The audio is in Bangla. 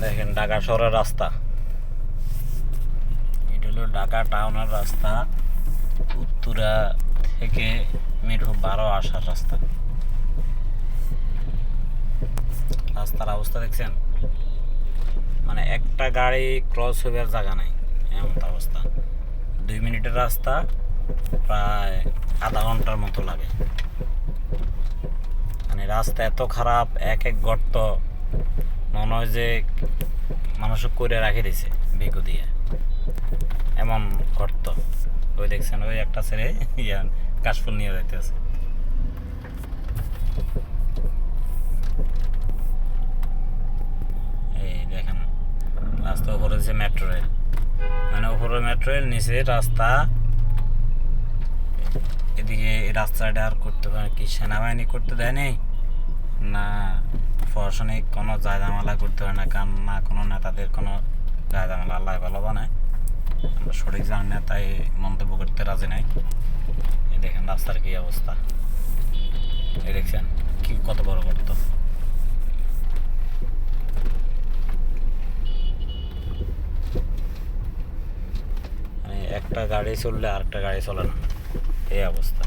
দেখেন ঢাকা শহরের রাস্তা, এটা হলো ঢাকা টাউনের রাস্তা, উত্তরা থেকে মিরপুর 12 আসার রাস্তা। রাস্তার অবস্থা দেখছেন, মানে একটা গাড়ি ক্রস হইবার জায়গা নাই, এমন অবস্থা। 2 মিনিটের রাস্তা প্রায় আধা ঘন্টার মতো লাগে। মানে রাস্তা এত খারাপ, এক গর্ত, মনে হয় যে মানুষ করে রাখে দিছে বেকু দিয়ে, এমন গর্ত। ওই দেখছেন, ওই একটা ছেড়ে কাশফুল নিয়ে যাইতে আছে। এই দেখেন রাস্তা উপরে যে মেট্রো রেল, মানে উপরে মেট্রো রেল, নিচে রাস্তা। এদিকে রাস্তাটা আর করতে পারে কি সেনাবাহিনী করতে দেয় নেই, না প্রশাসনিক কোনো জায়জামালা করতে হয় না, কারণ না কোনো নেতাদের কোনো জায়জামালা, আল্লাহ ভালো বানায়, আমরা সঠিক জানি না তাই মন্তব্য করতে রাজি নাই। এই দেখেন রাস্তার কি অবস্থা, এই দেখছেন কি কত বড় গর্ত। মানে একটা গাড়ি চললে আরেকটা গাড়ি চলে না, এই অবস্থা।